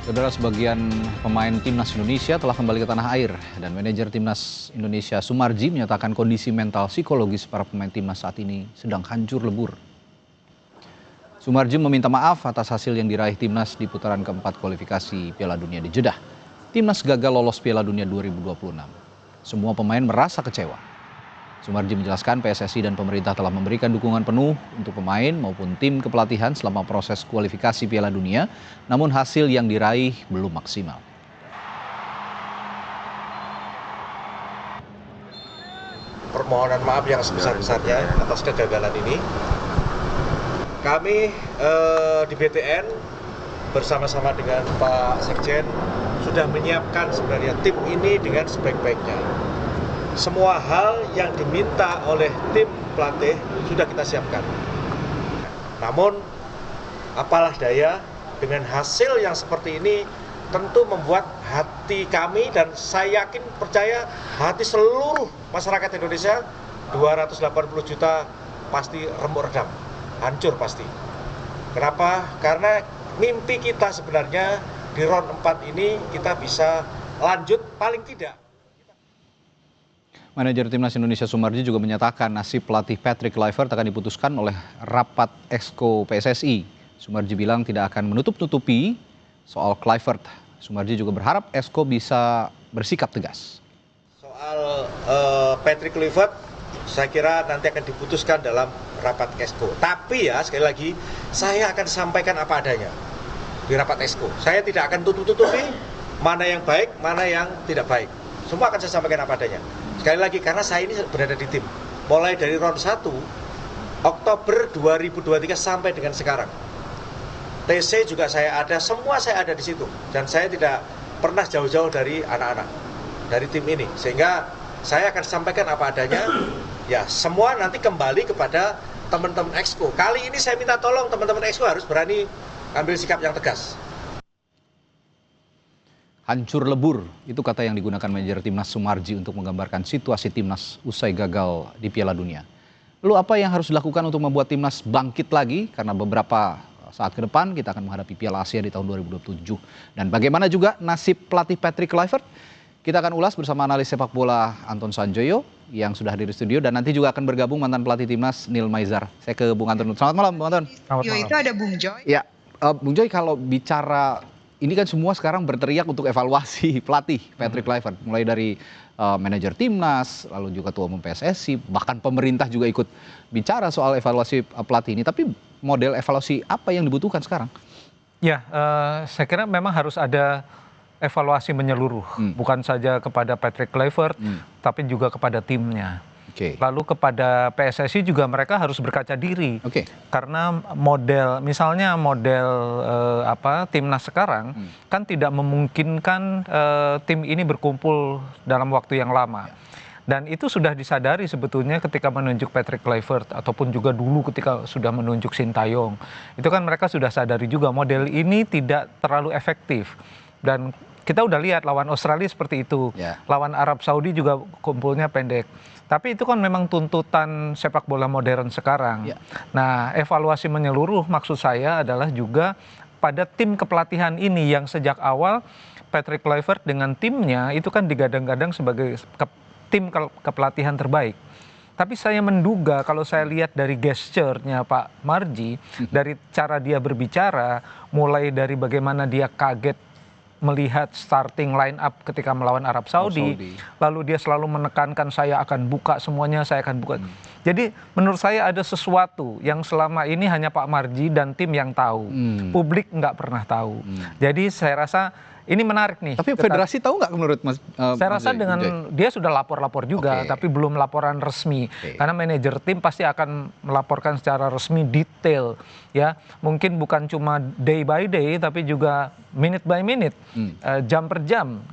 Saudara, sebagian pemain timnas Indonesia telah kembali ke tanah air dan manajer timnas Indonesia Sumarji menyatakan kondisi mental psikologis para pemain timnas saat ini sedang hancur lebur. Sumarji meminta maaf atas hasil yang diraih timnas di putaran keempat kualifikasi Piala Dunia di Jeddah. Timnas gagal lolos Piala Dunia 2026. Semua pemain merasa kecewa. Sumarji menjelaskan PSSI dan pemerintah telah memberikan dukungan penuh untuk pemain maupun tim kepelatihan selama proses kualifikasi Piala Dunia, namun hasil yang diraih belum maksimal. Permohonan maaf yang sebesar-besarnya atas kegagalan ini. Kami di BTN bersama-sama dengan Pak Sekjen sudah menyiapkan sebenarnya tim ini dengan sebaik-baiknya. Semua hal yang diminta oleh tim pelatih sudah kita siapkan. Namun, apalah daya, dengan hasil yang seperti ini tentu membuat hati kami dan saya yakin percaya hati seluruh masyarakat Indonesia 280 juta pasti remuk redam, hancur pasti. Kenapa? Karena mimpi kita sebenarnya di round 4 ini kita bisa lanjut paling tidak. Manajer Timnas Indonesia Sumarji juga menyatakan nasib pelatih Patrick Kluivert akan diputuskan oleh rapat Exco PSSI. Sumarji bilang tidak akan menutup-nutupi soal Kluivert. Sumarji juga berharap Exco bisa bersikap tegas. Soal Patrick Kluivert, saya kira nanti akan diputuskan dalam rapat Exco. Tapi ya, sekali lagi, saya akan sampaikan apa adanya di rapat Exco. Saya tidak akan tutup-tutupi mana yang baik, mana yang tidak baik. Semua akan saya sampaikan apa adanya. Sekali lagi, karena saya ini berada di tim. Mulai dari round 1, Oktober 2023 sampai dengan sekarang. TC juga saya ada, semua saya ada di situ. Dan saya tidak pernah jauh-jauh dari anak-anak, dari tim ini. Sehingga saya akan sampaikan apa adanya. Ya, semua nanti kembali kepada teman-teman Exco. Kali ini saya minta tolong teman-teman Exco harus berani ambil sikap yang tegas. Hancur lebur, itu kata yang digunakan manajer timnas Sumarji untuk menggambarkan situasi timnas usai gagal di Piala Dunia. Lalu apa yang harus dilakukan untuk membuat timnas bangkit lagi? Karena beberapa saat ke depan kita akan menghadapi Piala Asia di tahun 2027. Dan bagaimana juga nasib pelatih Patrick Kluivert? Kita akan ulas bersama analis sepak bola Anton Sanjoyo yang sudah hadir di studio, dan nanti juga akan bergabung mantan pelatih timnas Neil Maizar. Saya ke Bung Anton. Selamat malam, Bung Anton. Selamat malam. Itu ada Bung Joy. Ya, Bung Joy, kalau bicara ini kan semua sekarang berteriak untuk evaluasi pelatih Patrick Kluivert, mulai dari manajer timnas, lalu juga ketua umum PSSI, bahkan pemerintah juga ikut bicara soal evaluasi pelatih ini. Tapi model evaluasi apa yang dibutuhkan sekarang? Ya, saya kira memang harus ada evaluasi menyeluruh, bukan saja kepada Patrick Kluivert, tapi juga kepada timnya. Lalu kepada PSSI juga mereka harus berkaca diri, karena misalnya model timnas sekarang kan tidak memungkinkan tim ini berkumpul dalam waktu yang lama. Dan itu sudah disadari sebetulnya ketika menunjuk Patrick Kluivert, ataupun juga dulu ketika sudah menunjuk Sintayong. Itu kan mereka sudah sadari juga model ini tidak terlalu efektif. Dan kita udah lihat lawan Australia seperti itu, lawan Arab Saudi juga kumpulnya pendek. Tapi itu kan memang tuntutan sepak bola modern sekarang. Nah, evaluasi menyeluruh maksud saya adalah juga pada tim kepelatihan ini yang sejak awal Patrick Kluivert dengan timnya itu kan digadang-gadang sebagai tim kepelatihan terbaik. Tapi saya menduga kalau saya lihat dari gesture-nya Pak Marji, dari cara dia berbicara, mulai dari bagaimana dia kaget melihat starting line up ketika melawan Arab Saudi, lalu dia selalu menekankan saya akan buka semuanya, saya akan buka. Jadi menurut saya ada sesuatu yang selama ini hanya Pak Marji dan tim yang tahu, publik nggak pernah tahu. Jadi saya rasa ini menarik nih. Tapi federasi tahu nggak menurut Mas? Saya rasa dengan dia sudah lapor-lapor juga, tapi belum laporan resmi. Karena manajer tim pasti akan melaporkan secara resmi detail, ya. Mungkin bukan cuma day by day, tapi juga minute by minute, jam per jam.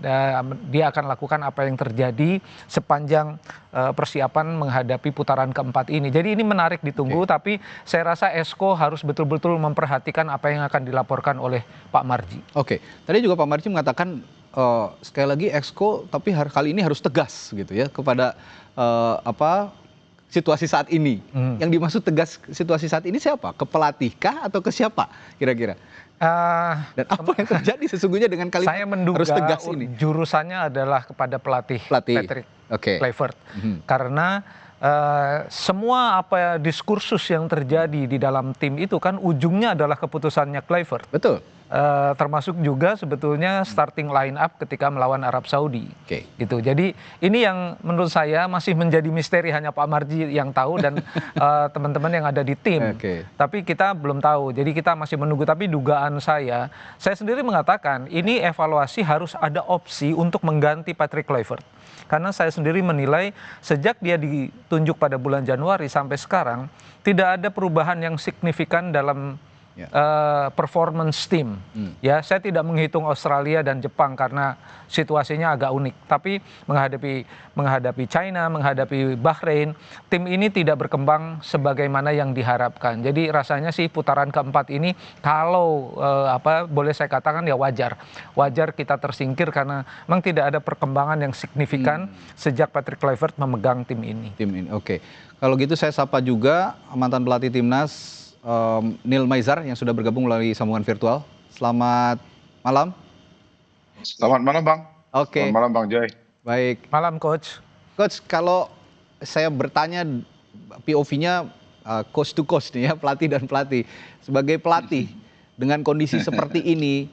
Dia akan lakukan apa yang terjadi sepanjang persiapan menghadapi putaran keempat ini. Jadi ini menarik ditunggu, tapi saya rasa Exco harus betul-betul memperhatikan apa yang akan dilaporkan oleh Pak Marji. Tadi juga Pak Marji mengatakan sekali lagi Exco, tapi kali ini harus tegas gitu ya kepada situasi saat ini. Yang dimaksud tegas situasi saat ini siapa? Ke pelatih kah atau ke siapa kira-kira? Dan apa yang terjadi sesungguhnya dengan kalimat saya menduga harus tegas ini? Jurusannya adalah kepada pelatih. Patrick Kluivert. Karena semua diskursus yang terjadi di dalam tim itu kan ujungnya adalah keputusannya Kluivert. Betul. Termasuk juga sebetulnya starting line up ketika melawan Arab Saudi. Gitu. Jadi ini yang menurut saya masih menjadi misteri, hanya Pak Marji yang tahu dan teman-teman yang ada di tim. Tapi kita belum tahu. Jadi kita masih menunggu. Tapi dugaan saya sendiri mengatakan ini evaluasi harus ada opsi untuk mengganti Patrick Kluivert. Karena saya sendiri menilai sejak dia ditunjuk pada bulan Januari sampai sekarang tidak ada perubahan yang signifikan dalam performance tim. Ya, saya tidak menghitung Australia dan Jepang karena situasinya agak unik. Tapi menghadapi China, menghadapi Bahrain, tim ini tidak berkembang sebagaimana yang diharapkan. Jadi rasanya sih putaran keempat ini kalau boleh saya katakan ya wajar kita tersingkir karena memang tidak ada perkembangan yang signifikan sejak Patrick Kluivert memegang tim ini. Oke. Kalau gitu saya sapa juga mantan pelatih timnas Neil Maizar yang sudah bergabung melalui sambungan virtual. Selamat malam. Selamat malam, Bang. Oke. Selamat malam, Bang Joy. Baik. Malam, Coach. Coach, kalau saya bertanya POV-nya coach to coach nih ya, pelatih dan pelatih. Sebagai pelatih dengan kondisi seperti ini,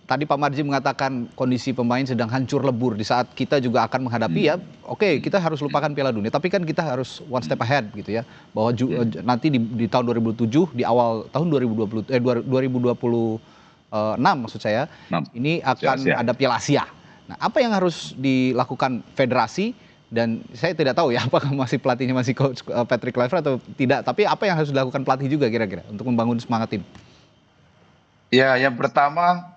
tadi Pak Marji mengatakan kondisi pemain sedang hancur lebur di saat kita juga akan menghadapi kita harus lupakan Piala Dunia, tapi kan kita harus one step ahead gitu ya, bahwa nanti di tahun 2007 di awal tahun 2026 maksud saya ini akan ada Piala Asia. Nah, apa yang harus dilakukan federasi, dan saya tidak tahu ya apakah pelatihnya masih coach Patrick Kluivert atau tidak, tapi apa yang harus dilakukan pelatih juga kira-kira untuk membangun semangat tim? Ya, yang pertama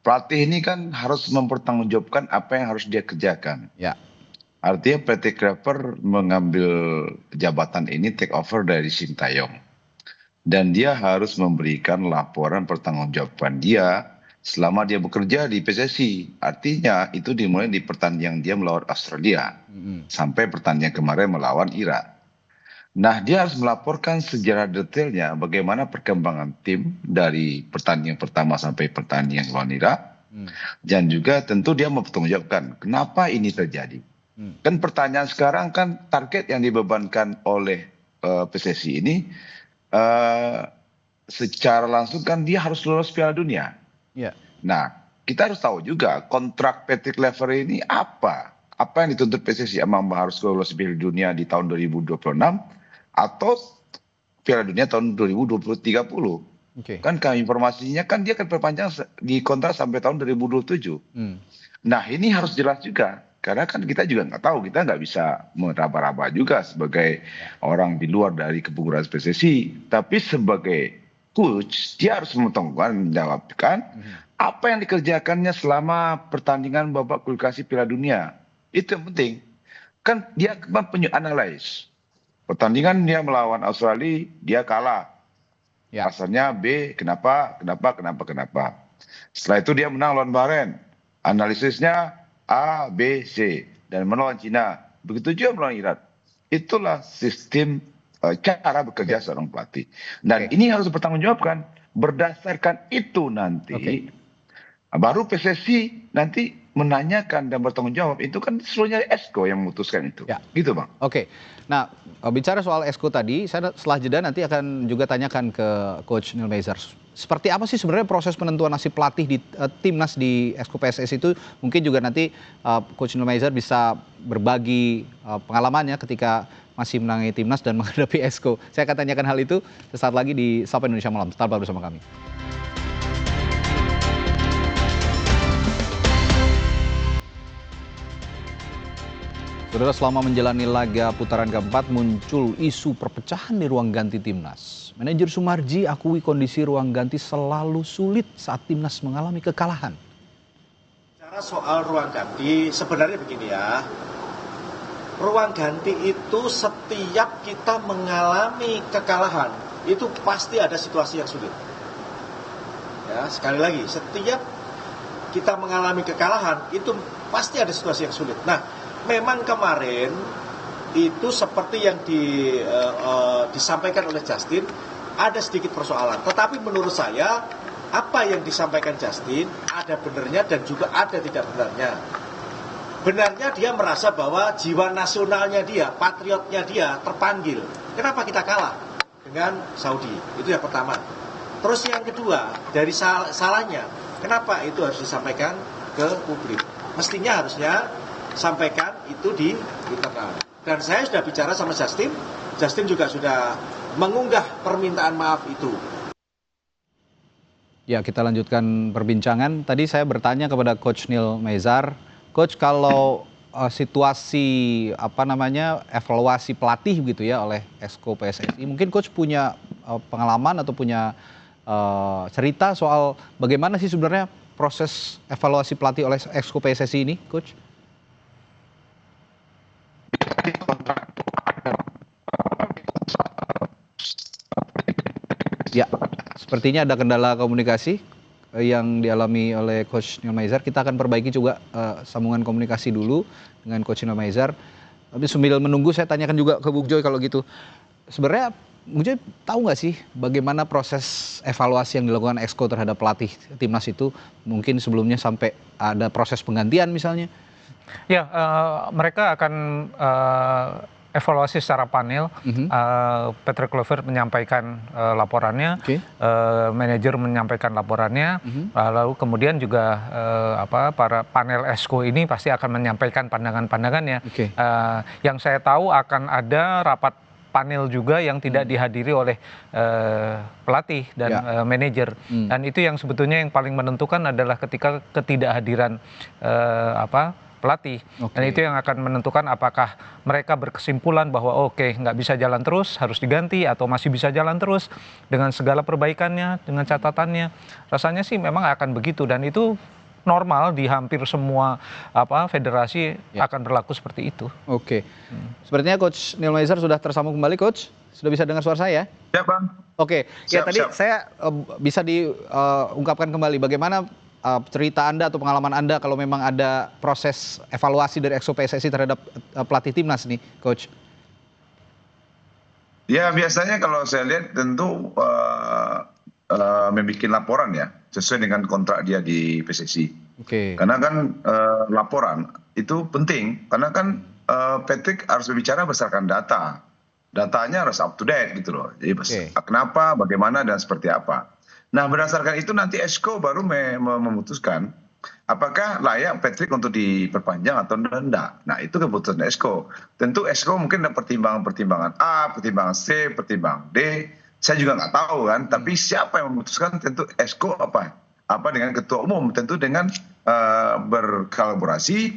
pelatih ini kan harus mempertanggungjawabkan apa yang harus dia kerjakan. Ya. Artinya Patrick Kluivert mengambil jabatan ini take over dari Sintayong. Dan dia harus memberikan laporan pertanggungjawaban dia selama dia bekerja di PSSI. Artinya itu dimulai di pertandingan dia melawan Australia. Sampai pertandingan kemarin melawan Irak. Nah, dia harus melaporkan sejarah detailnya bagaimana perkembangan tim dari pertandingan pertama sampai pertandingan lawan Irak. Dan juga tentu dia mempertanggungjawabkan kenapa ini terjadi. Kan pertanyaan sekarang kan target yang dibebankan oleh PSSI ini secara langsung kan dia harus lolos Piala Dunia. Nah, kita harus tahu juga kontrak Patrick Kluivert ini apa yang dituntut PSSI. Emang harus lolos Piala Dunia di tahun 2026 atau Piala Dunia tahun 2030. Kan informasinya kan dia akan perpanjang di kontrak sampai tahun 2027. Nah, ini harus jelas juga. Karena kan kita juga nggak tahu, kita nggak bisa meraba-raba juga sebagai orang di luar dari kepengurusan PSSI. Tapi sebagai coach, dia harus menjawabkan apa yang dikerjakannya selama pertandingan babak kualifikasi Piala Dunia. Itu yang penting. Kan dia punya analis. Pertandingan dia melawan Australia, dia kalah. Alasannya B, kenapa. Setelah itu dia menang lawan Bahrain. Analisisnya A, B, C. Dan melawan Cina. Begitu juga melawan Irak. Itulah sistem cara bekerja seorang pelatih. Dan ini harus bertanggungjawabkan. Berdasarkan itu nanti, baru PSSI nanti menanyakan dan bertanggung jawab. Itu kan seluruhnya Esko yang memutuskan itu. Gitu, Bang. Nah, bicara soal Esko tadi, saya setelah jeda nanti akan juga tanyakan ke Coach Neil Maizar. Seperti apa sih sebenarnya proses penentuan nasib pelatih di timnas di Esko PSSI itu? Mungkin juga nanti Coach Neil Maizar bisa berbagi pengalamannya ketika masih menangani timnas dan menghadapi Esko. Saya akan tanyakan hal itu sesaat lagi di Sapa Indonesia Malam. Tetaplah bersama kami. Saudara, selama menjalani laga putaran keempat muncul isu perpecahan di ruang ganti timnas. Manajer Sumarji akui kondisi ruang ganti selalu sulit saat timnas mengalami kekalahan. Cara soal ruang ganti sebenarnya begini ya. Ruang ganti itu setiap kita mengalami kekalahan itu pasti ada situasi yang sulit. Ya, sekali lagi, setiap kita mengalami kekalahan itu pasti ada situasi yang sulit. Nah, memang kemarin itu seperti yang disampaikan oleh Justin, ada sedikit persoalan. Tetapi menurut saya, apa yang disampaikan Justin ada benarnya dan juga ada tidak benarnya. Benarnya dia merasa bahwa jiwa nasionalnya dia, patriotnya dia terpanggil. Kenapa kita kalah dengan Saudi? Itu yang pertama. Terus yang kedua, dari salahnya, kenapa itu harus disampaikan ke publik? Mestinya harusnya sampaikan itu di internal. Dan saya sudah bicara sama Justin juga sudah mengunggah permintaan maaf itu. Ya, kita lanjutkan perbincangan. Tadi saya bertanya kepada Coach Neil Maizar, Coach, kalau situasi evaluasi pelatih gitu ya oleh Exco PSSI, mungkin Coach punya pengalaman atau punya cerita soal bagaimana sih sebenarnya proses evaluasi pelatih oleh Exco PSSI ini, Coach? Ya, sepertinya ada kendala komunikasi yang dialami oleh Coach Neil Maizar. Kita akan perbaiki juga sambungan komunikasi dulu dengan Coach Neil Maizar. Tapi sambil menunggu saya tanyakan juga ke Bung Joy kalau gitu. Sebenarnya Bung Joy tahu nggak sih bagaimana proses evaluasi yang dilakukan Exco terhadap pelatih timnas itu? Mungkin sebelumnya sampai ada proses penggantian misalnya. Ya, mereka akan evaluasi secara panel. Patrick Kluivert menyampaikan laporannya, manajer menyampaikan laporannya, lalu kemudian juga para panel Exco ini pasti akan menyampaikan pandangan-pandangannya. Yang saya tahu akan ada rapat panel juga yang tidak dihadiri oleh pelatih dan manajer. Dan itu yang sebetulnya yang paling menentukan adalah ketika ketidakhadiran pelatih. Dan itu yang akan menentukan apakah mereka berkesimpulan bahwa nggak bisa jalan terus, harus diganti, atau masih bisa jalan terus dengan segala perbaikannya, dengan catatannya. Rasanya sih memang akan begitu, dan itu normal di hampir semua federasi akan berlaku seperti itu. Sepertinya Coach Neil Maizar sudah tersambung kembali, Coach. Sudah bisa dengar suara saya? Ya, Bang. Tadi saya bisa diungkapkan kembali bagaimana cerita Anda atau pengalaman Anda kalau memang ada proses evaluasi dari Exco PSSI terhadap pelatih timnas nih, Coach? Ya, biasanya kalau saya lihat tentu membuat laporan ya, sesuai dengan kontrak dia di PSSI. Karena kan laporan itu penting, karena kan Patrick harus berbicara berdasarkan data. Datanya harus up to date gitu loh. Jadi kenapa, bagaimana, dan seperti apa. Nah, berdasarkan itu nanti Exco baru memutuskan apakah layak Patrick untuk diperpanjang atau tidak. Nah, itu keputusan Exco. Tentu Exco mungkin ada pertimbangan A, pertimbangan C, pertimbangan D. Saya juga nggak tahu kan. Tapi siapa yang memutuskan tentu Exco apa dengan ketua umum. Tentu dengan berkolaborasi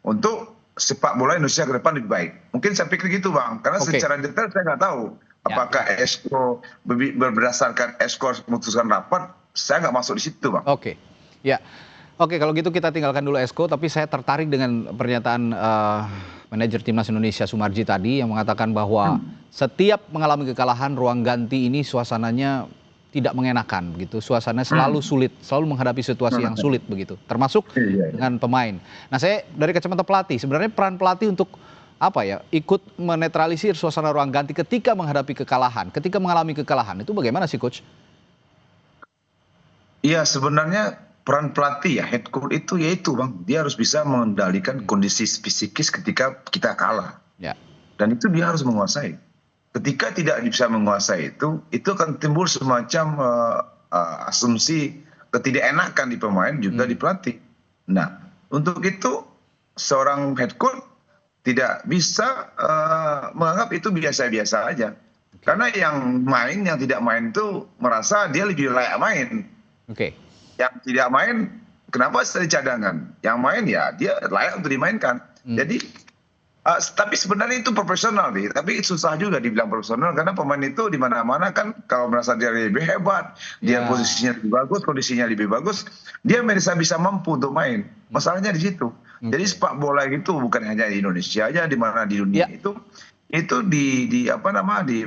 untuk sepak bola Indonesia ke depan lebih baik. Mungkin saya pikir gitu, Bang. Karena secara detail saya nggak tahu. Apakah Exco berdasarkan Exco memutuskan rapat, saya nggak masuk di situ, Bang. Kalau gitu kita tinggalkan dulu Exco, tapi saya tertarik dengan pernyataan manajer timnas Indonesia Sumarji tadi yang mengatakan bahwa setiap mengalami kekalahan ruang ganti ini suasananya tidak mengenakan begitu, suasananya selalu sulit, selalu menghadapi situasi yang sulit begitu, termasuk dengan pemain. Nah, saya dari kacamata pelatih, sebenarnya peran pelatih untuk ikut menetralisir suasana ruang ganti ketika menghadapi kekalahan, ketika mengalami kekalahan, itu bagaimana sih, Coach? Iya, sebenarnya peran pelatih ya, head coach itu yaitu, Bang, dia harus bisa mengendalikan kondisi psikis ketika kita kalah. Dan itu dia harus menguasai. Ketika tidak bisa menguasai itu akan timbul semacam asumsi ketidakenakan di pemain juga di pelatih. Nah, untuk itu seorang head coach tidak bisa menganggap itu biasa-biasa aja. Karena yang main, yang tidak main itu merasa dia lebih layak main. Yang tidak main, kenapa jadi cadangan? Yang main ya dia layak untuk dimainkan. Jadi, tapi sebenarnya itu profesional nih. Tapi susah juga dibilang profesional karena pemain itu di mana-mana kan kalau merasa dia lebih hebat, dia posisinya lebih bagus, kondisinya lebih bagus, dia bisa mampu untuk main. Masalahnya di situ. Jadi sepak bola itu bukan hanya di Indonesia aja, di mana di dunia itu di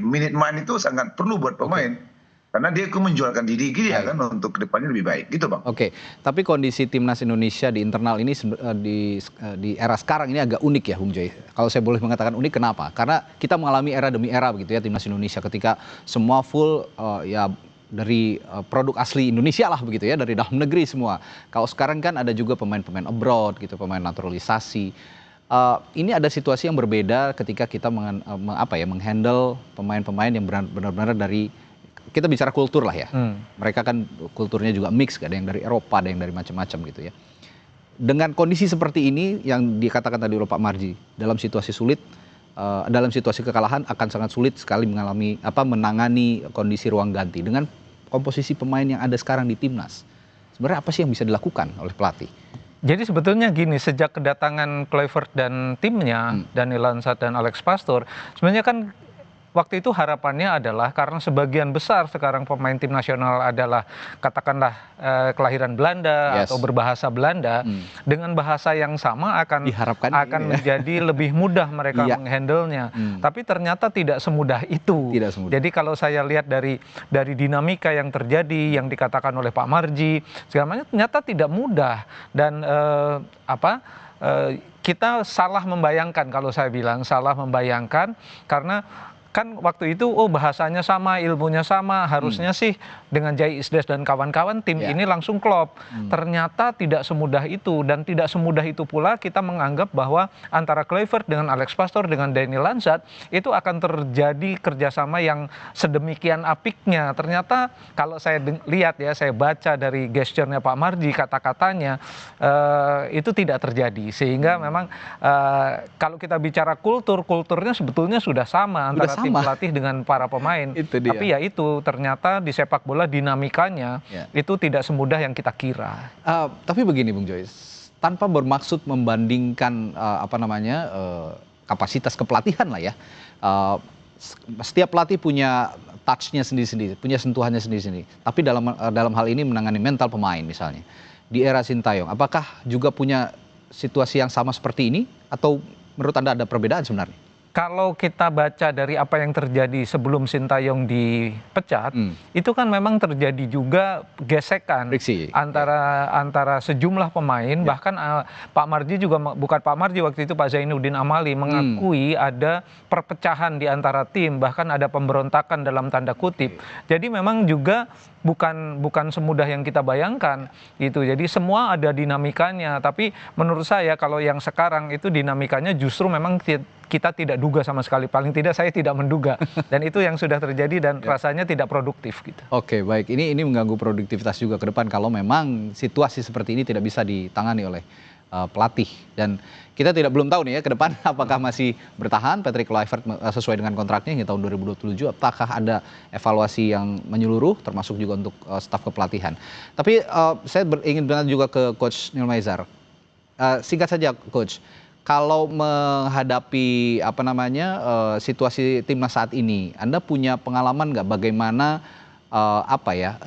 minute main itu sangat perlu buat pemain. Karena dia menjualkan diri dia kan untuk kedepannya lebih baik, gitu Bang. Oke, tapi kondisi timnas Indonesia di internal ini di era sekarang ini agak unik ya, Bung Joy. Kalau saya boleh mengatakan unik, kenapa? Karena kita mengalami era demi era begitu ya timnas Indonesia, ketika semua full ya dari produk asli Indonesia lah begitu ya, dari dalam negeri semua. Kalau sekarang kan ada juga pemain-pemain abroad gitu, pemain naturalisasi. Ini ada situasi yang berbeda ketika kita menghandle pemain-pemain yang benar-benar dari, kita bicara kultur lah ya. Mereka kan kulturnya juga mix, ada yang dari Eropa, ada yang dari macam-macam gitu ya. Dengan kondisi seperti ini yang dikatakan tadi oleh Pak Marji, dalam situasi sulit, dalam situasi kekalahan akan sangat sulit sekali menangani kondisi ruang ganti. Dengan komposisi pemain yang ada sekarang di timnas, sebenarnya apa sih yang bisa dilakukan oleh pelatih? Jadi sebetulnya gini, sejak kedatangan Kluivert dan timnya, Daniel Lansat dan Alex Pastoor, sebenarnya kan waktu itu harapannya adalah karena sebagian besar sekarang pemain tim nasional adalah katakanlah kelahiran Belanda atau berbahasa Belanda, dengan bahasa yang sama akan menjadi lebih mudah mereka menghandle-nya. Tapi ternyata tidak semudah itu. Jadi kalau saya lihat dari dinamika yang terjadi, yang dikatakan oleh Pak Marji, segala macam ternyata tidak mudah, dan kita salah membayangkan, kalau saya bilang salah membayangkan, karena kan waktu itu bahasanya sama, ilmunya sama, harusnya sih dengan Jai Isdes dan kawan-kawan tim ini langsung klop. Ternyata tidak semudah itu, dan tidak semudah itu pula kita menganggap bahwa antara Kluivert dengan Alex Pastoor dengan Daniel Lansat itu akan terjadi kerjasama yang sedemikian apiknya. Ternyata kalau saya lihat ya, saya baca dari gesturnya Pak Marji, kata-katanya itu tidak terjadi, sehingga memang kalau kita bicara kulturnya sebetulnya sudah sama antara tim pelatih dengan para pemain. Tapi ya itu ternyata di sepak bola dinamikanya itu tidak semudah yang kita kira. Tapi begini Bung Joy, tanpa bermaksud membandingkan kapasitas kepelatihan lah ya. Setiap pelatih punya touch-nya sendiri-sendiri, punya sentuhannya sendiri-sendiri. Tapi dalam hal ini menangani mental pemain misalnya. Di era Sintayong, apakah juga punya situasi yang sama seperti ini, atau menurut Anda ada perbedaan sebenarnya? Kalau kita baca dari apa yang terjadi sebelum Sintayong dipecat, itu kan memang terjadi juga gesekan antara sejumlah pemain, bahkan Pak Marji juga, bukan Pak Marji waktu itu, Pak Zainuddin Amali mengakui ada perpecahan di antara tim, bahkan ada pemberontakan dalam tanda kutip. Jadi memang juga bukan semudah yang kita bayangkan gitu. Jadi semua ada dinamikanya, tapi menurut saya kalau yang sekarang itu dinamikanya justru memang kita tidak duga sama sekali, paling tidak saya tidak menduga, dan itu yang sudah terjadi dan rasanya tidak produktif gitu. Oke, baik, ini mengganggu produktivitas juga ke depan kalau memang situasi seperti ini tidak bisa ditangani oleh pelatih, dan kita belum tahu nih ya ke depan apakah masih bertahan Patrick Kluivert sesuai dengan kontraknya hingga tahun 2027, apakah ada evaluasi yang menyeluruh termasuk juga untuk staf kepelatihan. Tapi saya ingin bertanya juga ke Coach Neil Maizar. Singkat saja Coach, kalau menghadapi situasi timnas saat ini, Anda punya pengalaman nggak bagaimana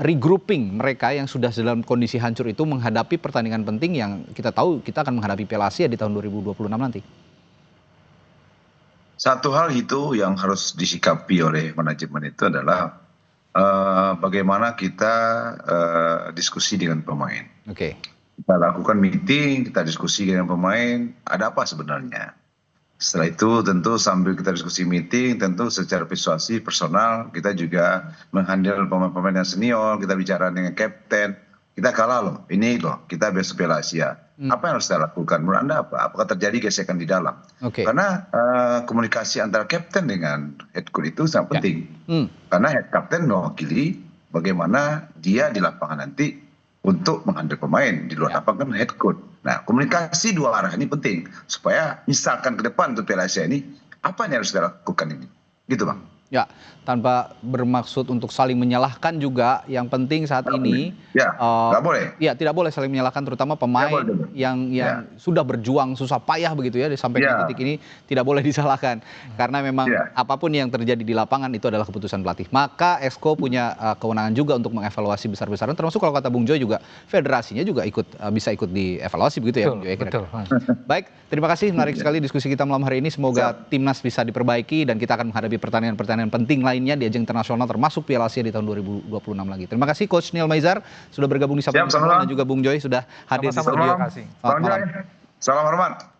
regrouping mereka yang sudah dalam kondisi hancur itu menghadapi pertandingan penting yang kita tahu kita akan menghadapi Piala Asia di tahun 2026 nanti? Satu hal itu yang harus disikapi oleh manajemen itu adalah bagaimana kita diskusi dengan pemain. Kita lakukan meeting, kita diskusi dengan pemain, ada apa sebenarnya. Setelah itu tentu sambil kita diskusi meeting, tentu secara persuasi personal kita juga menghandle pemain-pemain yang senior, kita bicara dengan kapten, kita kalah loh, ini loh, kita besok Piala Asia. Apa yang harus kita lakukan? Menurut Anda apa? Apakah terjadi gesekan di dalam? Karena komunikasi antara kapten dengan head coach itu sangat penting. Karena head kapten mewakili bagaimana dia di lapangan nanti untuk menghandle pemain, di luar lapangan head coach. Nah, komunikasi dua arah ini penting supaya misalkan ke depan untuk Piala Asia ini apa yang harus kita lakukan ini, gitu Bang. Ya, tanpa bermaksud untuk saling menyalahkan juga, yang penting saat ini nggak boleh. Ya, tidak boleh saling menyalahkan, terutama pemain yang sudah berjuang susah payah begitu ya sampai di titik ini, tidak boleh disalahkan karena memang apapun yang terjadi di lapangan itu adalah keputusan pelatih. Maka Exco punya kewenangan juga untuk mengevaluasi besar-besaran, termasuk kalau kata Bung Joy juga federasinya juga bisa ikut dievaluasi begitu ya Bung Joy. Betul. Baik, terima kasih, menarik sekali diskusi kita malam hari ini. Semoga timnas bisa diperbaiki dan kita akan menghadapi pertandingan turnamen penting lainnya di ajang internasional termasuk Piala Asia di tahun 2026 lagi. Terima kasih Coach Neil Maizar sudah bergabung di Sapa dan juga Bung Joy sudah hadir di studio. Terima kasih. Salam hormat.